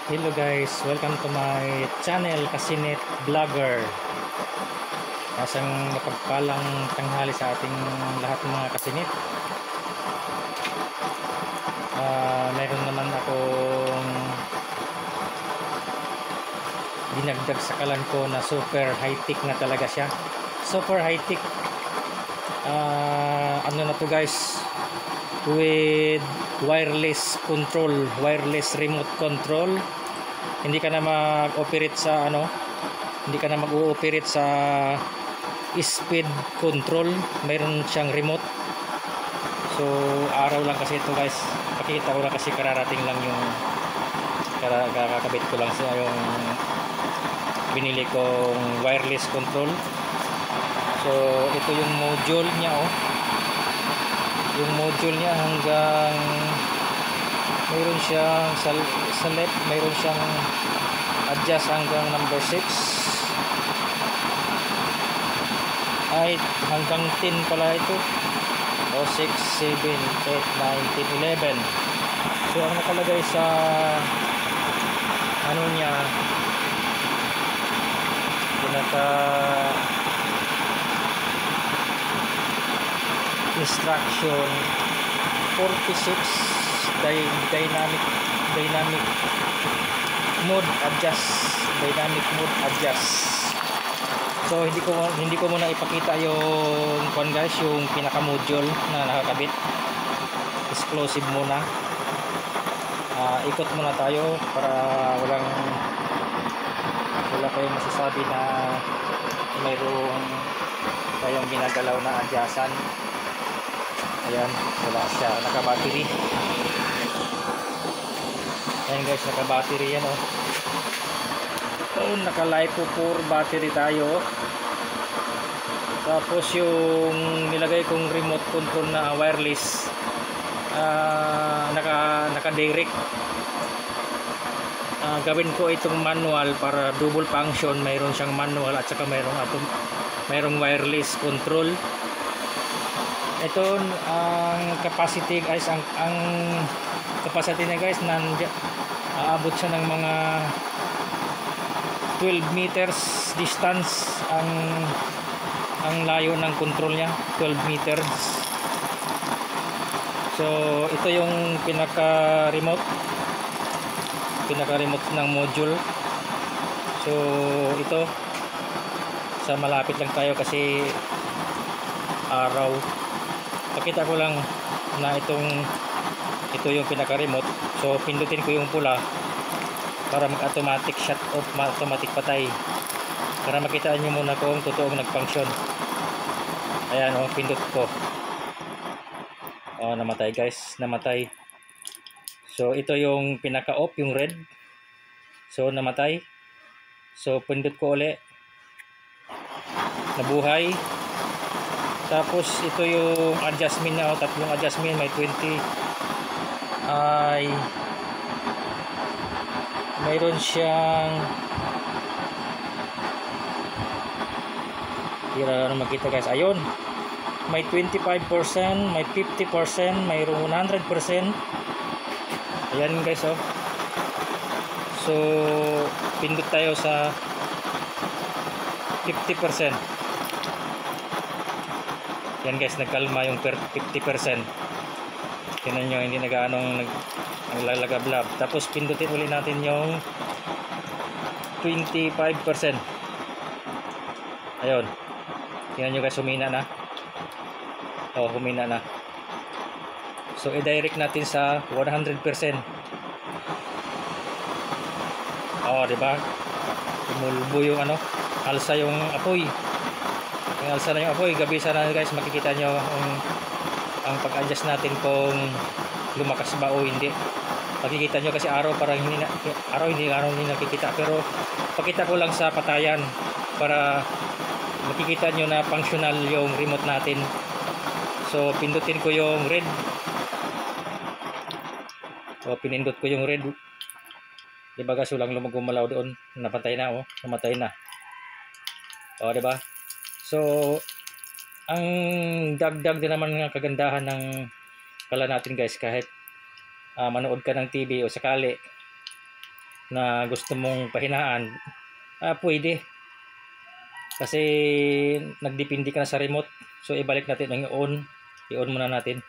Hello guys, welcome to my channel Kasinit Vlogger. Asang mapagpalang tanghali sa ating lahat ng mga kasinit. Meron naman akong dinagdag sa kalan ko na super high-tech na talaga siya. Super high-tech. Ano na to guys? With wireless control, wireless remote control. Hindi ka na mag-operate sa hindi ka na mag-ooperate sa speed control. Mayroon siyang remote. So araw lang kasi ito guys, pakita ko lang kasi kararating lang yung kakakabit ko lang sa yung binili kong wireless control. So ito yung module niya yung module niya hanggang mayroon siyang sa left mayroon siyang adjust hanggang number 6 ay hanggang 10 pala ito o 6, 7, 8, 9, 10, 11. So ang nakalagay sa ano niya pinaka instruction 46 dynamic mode adjust. So hindi ko muna ipakita yung guys, yung pinaka module na nakakabit. Exclusive muna. Ikot muna tayo para wala kayong masasabi na mayroong tayong ginagalaw na adjustan. Ayan, wala siya, naka-battery. Ayan guys, naka-battery yan naka-LiPo 4 battery tayo. Tapos yung nilagay kong remote control na wireless, naka-direct. Gawin ko itong manual para double function. Mayroon siyang manual at saka mayroong wireless control. Ito ang capacity guys, ang capacity niya guys aabot siya ng mga 12 meters distance ang layo ng control niya, 12 meters. So ito yung pinaka remote ng module. So ito sa malapit lang tayo kasi araw. Pakita ko lang na ito yung pinaka remote. So pindutin ko yung pula para mag automatic shut off, automatic patay, para makita nyo muna kung totoong nag-function. Ayan pindot ko, namatay guys, namatay. So ito yung pinaka off, yung red. So namatay. So pindot ko uli, nabuhay. Tapos ito yung adjustment niya, tatlong adjustment, may 20 ay mayroon siyang hirap na makita guys. Ayun, may 25%, may 50%, mayroong 100%. Ayan guys So pindot tayo sa 50%. Yan guys, nagkalma yung 50%. Tingnan nyo, hindi nagaanong naglalagablab. Tapos pindutin ulit natin yung 25%. Ayun, tingnan nyo guys, humina na. Humina na. So i-direct natin sa 100%. Diba? Umulbo yung alsa yung apoy. Yung alsa na yung apoy, gabi sana guys, makikita nyo ang pag-adjust natin kung lumakas ba o hindi. Makikita nyo kasi araw parang hindi nakikita, pero pakita ko lang sa patayan para makikita nyo na functional yung remote natin. So pindutin ko yung red. Pinindot ko yung red. Diba guys, walang lumagumalaw doon. Napatay na namatay na. Diba? So ang dagdag din naman ng kagandahan ng kala natin guys, kahit manood ka ng TV o sakali na gusto mong pahinaan, pwede. Kasi nagdepende ka na sa remote. So ibalik natin ang on. I-on muna natin.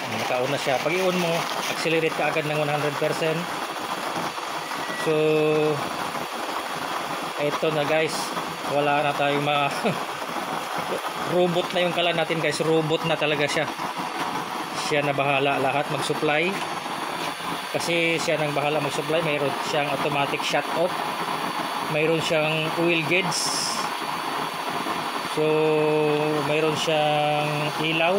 Naka-on na siya. Pag i-on mo, accelerate ka agad ng 100%. So ito na guys, wala na tayong robot na yung kalan natin guys. Robot na talaga siya. Siya na bahala lahat mag-supply. Kasi siya nang bahala mag-supply. Mayroon siyang automatic shut off. Mayroon siyang oil gauge. So mayroon siyang ilaw.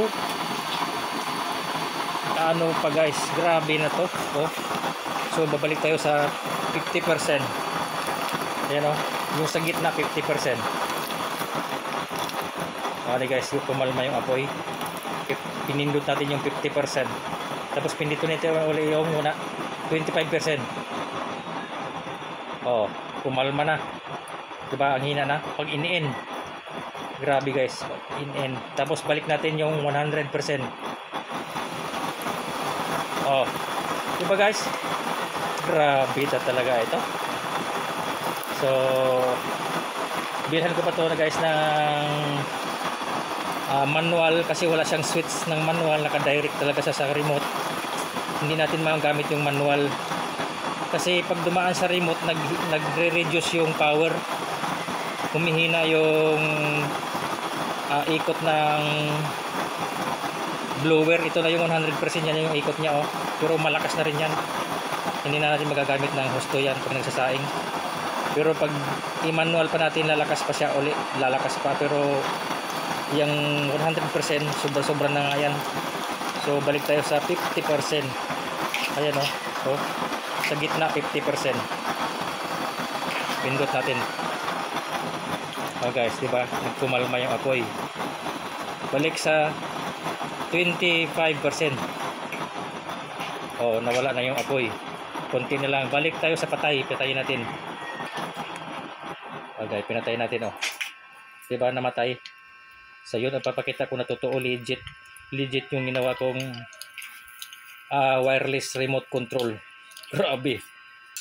Ano pa guys, grabe na to. Oh. So babalik tayo sa 50%. Ayan o, yung sa gitna 50%. Okay guys, yung pumalma yung apoy. Pinindot natin yung 50%. Tapos pinindot natin ulit yung muna 25%. Oh, pumalma na. Diba, ang hina na. Pag in-in, grabe guys, in-in. Tapos balik natin yung 100%. Oh, diba guys, grabe na talaga ito. So bilhan ko pa to na guys ng manual, kasi wala siyang switch ng manual. Naka-direct talaga siya sa remote. Hindi natin magamit yung manual kasi pag dumaan sa remote nagre-reduce yung power, humihina yung ikot ng blower. Ito na yung 100% yan yung ikot niya, oh. Pero malakas na rin yan. Hindi na natin magagamit ng husto yan pag nagsasaing. Pero pag i-manual pa natin, lalakas pa siya uli, lalakas pa. Pero yung 100% sobra-sobra na nga yan. So balik tayo sa 50%. Ayan o, so, sa gitna 50%. Pindot natin. Oh guys, diba, nagkumalma yung apoy. Balik sa 25%. Oh, nawala na yung apoy. Konti na lang. Balik tayo sa patay. Patayin natin. Okay, pinatay natin, oh. Diba, namatay. So yun, ang papakita ko na totoo, legit yung ginawa kong wireless remote control. Grabe.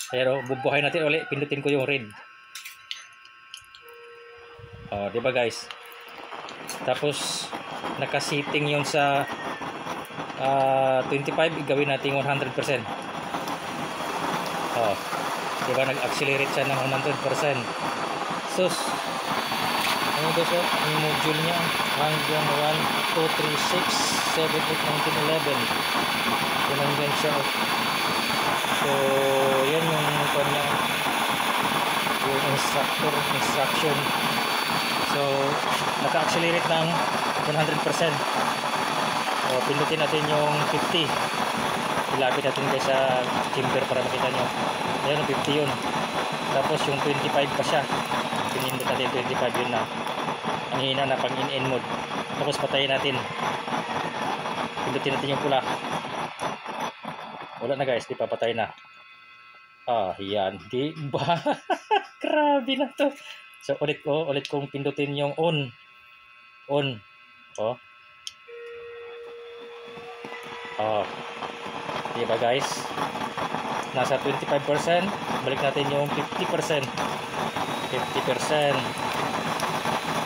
Pero bubuhay natin ulit. Pindutin ko yung red. Oh, diba guys? Tapos naka-setting yung sa 25, gawin natin 100%. Oh, diba, nag-accelerate siya ng 100%. So ano ba siya? Ang module niya hanggang 1, 2, 3, 6, 7, 8, 9, 10, 11. Yan hanggang siya. So yan yung kanya, yung instruction. So naka-accelerate ng 100%. So pindutin natin yung 50. Ilapit natin guys sa chamber para makita nyo. Ayan, 50 yun. Tapos yung 25 pa siya. Pinindot natin 25, yun na. Ang hina na pang in mode. Tapos patayin natin. Pindutin natin yung pula. Wala na guys, di pa, patay na. Yan, di ba? Grabe na to. So ulit kong pindutin yung on. Diba guys, nasa 25%. Balik natin yung 50%.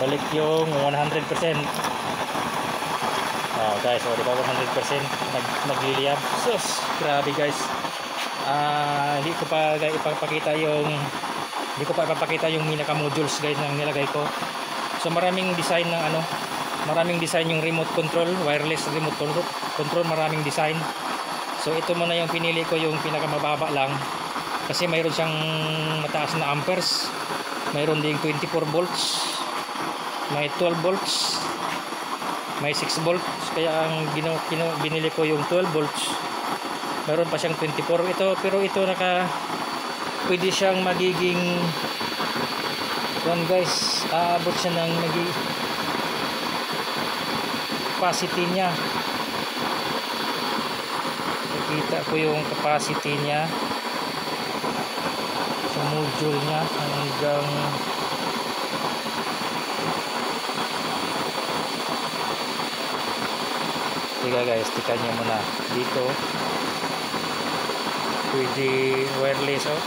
Balik yung 100%. Guys, diba 100% nagliliyab. Sus, grabe guys. Hindi ko pa ipapakita yung minaka modules guys na nilagay ko. So maraming design ng maraming design yung remote control, wireless remote control, maraming design. So ito muna yung pinili ko, yung pinakamababa lang, kasi mayroon siyang mataas na amperes, mayroon ding 24 volts, may 12 volts, may 6 volts. Kaya ang binili ko yung 12 volts. Mayroon pa siyang 24 ito, pero ito pwede siyang magiging yan guys, aabot siya ng capacity niya. Nakita ko yung capacity niya sa module niya hanggang tiga guys, tikan niya muna dito. pwede wireless, oh.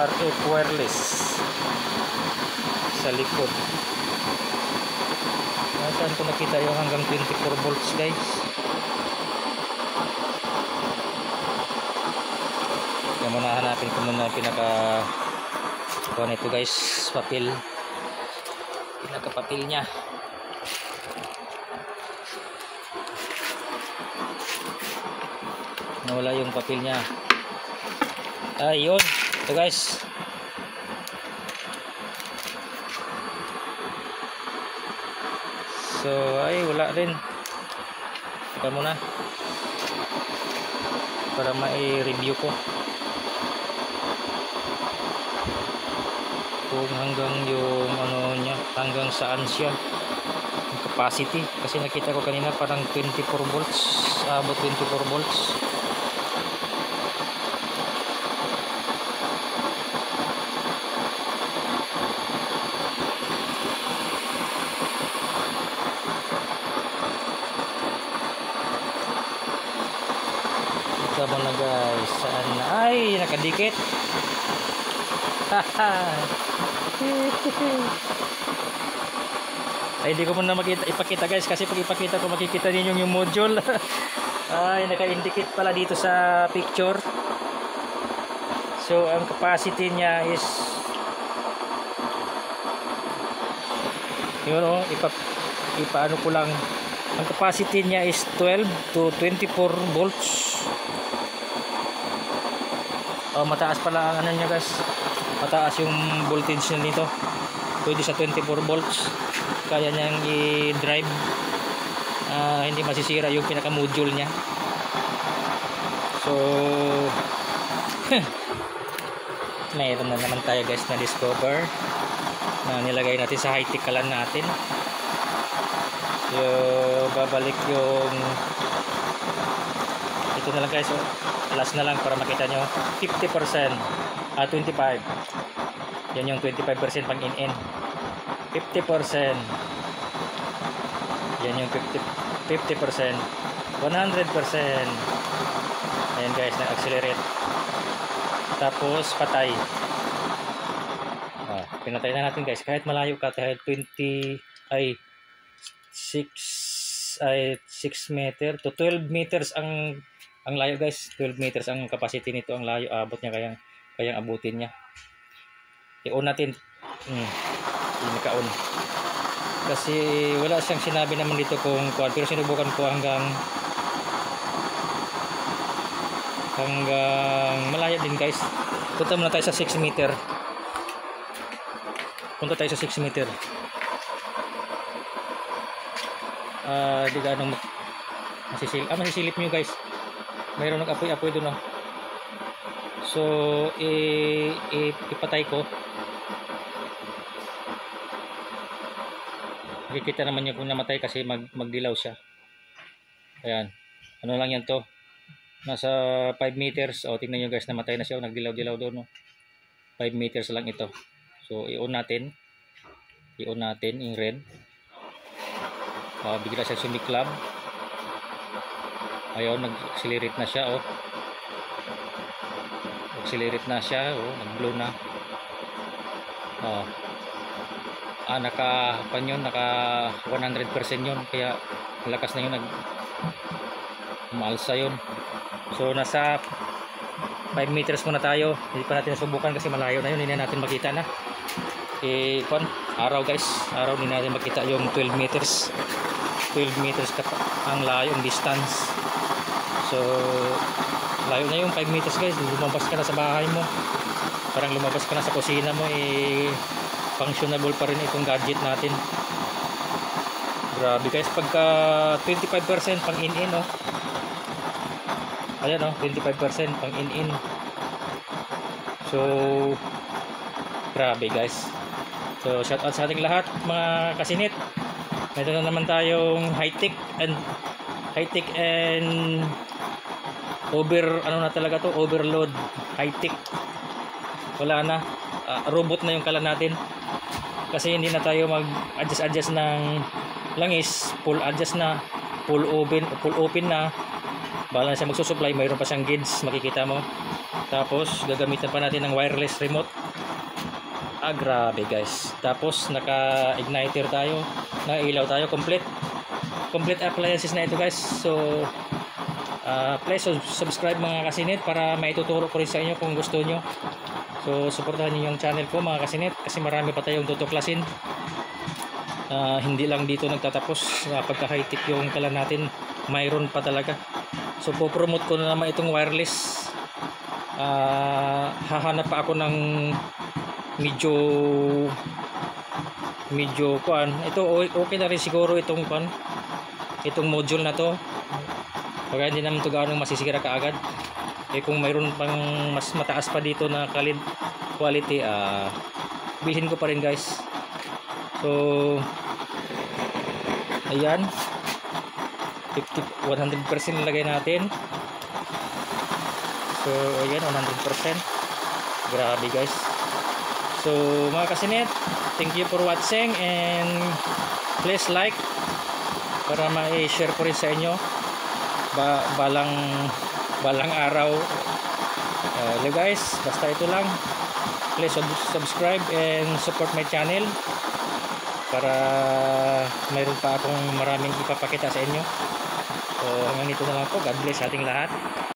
RF wireless sa likod. Saan ko nakita yung hanggang 24 volts, guys? Yan muna, hanapin ko muna yung pinaka kuha nito, guys, papel. Pinaka papel nya. Nawala yung papel nya. Ayun, ito, guys. So, ay, wala rin. Ika muna para mai-review ko kung hanggang yung ano nya, hanggang saan siya yung capacity, kasi nakita ko kanina parang 24 volts, abot 24 volts. Ito na, guys, saan na? Ay, nakadikit. Ay, hindi ko muna ipakita, guys, kasi pag ipakita ko makikita ninyo yung module. Ay, naka-indicate pala dito sa picture. So ang capacity niya is yun, oh, ipaano ko lang, ang capacity niya is 12 to 24 volts. Oh, mataas pala ang ano niya, guys. Mataas yung voltage niya nito. Pwede sa 24 volts. Kaya niyang i-drive. Hindi masisira yung pinaka-module niya. So, mayroon na naman tayo, guys, na discover na nilagay natin sa high-tech kalan natin. So, babalik yung ito na lang, guys. Last na lang para makita nyo. 50%, 25. Yan yung 25% pang in-in. 50%. Yan yung 50%. 100%. Ayan, guys, nag-accelerate. Tapos patay. Pinatay na natin, guys. Kahit malayo ka, kahit 6 meter to 12 meters ang layo, guys. 12 meters ang capacity nito, ang layo abot niya, kayang abutin niya. I-on natin. Naka-on. Kasi wala siyang sinabi naman dito kung kuan, pero sinubukan ko hanggang malayo din, guys. Punta muna tayo sa 6 meter. Punta tayo sa 6 meter. Di ganong masisilip nyo, guys. Mayroon nag-apoy-apoy doon, no? So ipatay ko. Makikita naman nyo kung namatay kasi magdilaw siya. Ayan, ano lang yan to, nasa 5 meters. O, tingnan nyo, guys, namatay na siya. Nagdilaw-dilaw doon, no? 5 meters lang ito. So i-on natin yung red. Bigla siya sumiklab. Ayun, nag-accelerate na siya, oh. Accelerate na siya, oh, nag-blow na. Oh. Naka 100% yun, kaya malakas na yun, umaalsa yun. So nasa 5 meters muna tayo. Hindi pa natin subukan kasi malayo na yun, hindi na natin makita na. Araw, guys, araw, hindi natin makita yung 12 meters ang layo, ang distance. So layo na yung 5 meters, guys. Lumabas ka na sa bahay mo, parang lumabas ka na sa kusina mo. Functionable pa rin itong gadget natin. Grabe, guys, pagka 25% pang in-in, oh. Ayan, oh, 25% pang in-in. So grabe, guys. So shout out sa ating lahat, mga kasinit. Ito na naman tayong high-tech and overload high-tech. Wala na, robot na yung kalan natin, kasi hindi na tayo mag-adjust ng langis, full adjust na. full open na. Bala na siya magsusupply, mayroon pa siyang gauge, makikita mo. Tapos gagamitan pa natin ng wireless remote. Grabe guys. Tapos naka-igniter tayo, naka-ilaw tayo, complete appliances na ito guys. So please subscribe mga kasinit para maituturo ko rin sa inyo kung gusto nyo. So suportahan niyo yung channel ko mga kasinit, kasi marami pa tayong tutuklasin. Hindi lang dito nagtatapos. Pagka high tech yung kalan natin, mayroon pa talaga. So po-promote ko na naman itong wireless. Hahanap pa ako ng medyo kuan. Ito okay na rin siguro itong kuan, itong module na to. Kaya hindi naman ito gaano masisira kaagad. Kung mayroon pang mas mataas pa dito na quality, bilhin ko pa rin guys. So ayan, 100% nilagay natin. So ayan, 100%. Grabe guys. So mga kasinit, thank you for watching, and please like para ma-share ko rin sa inyo balang araw. Guys, basta ito lang. Please subscribe and support my channel para mayroon pa akong maraming ipapakita sa inyo. So hanggang dito na lang po. God bless ating lahat.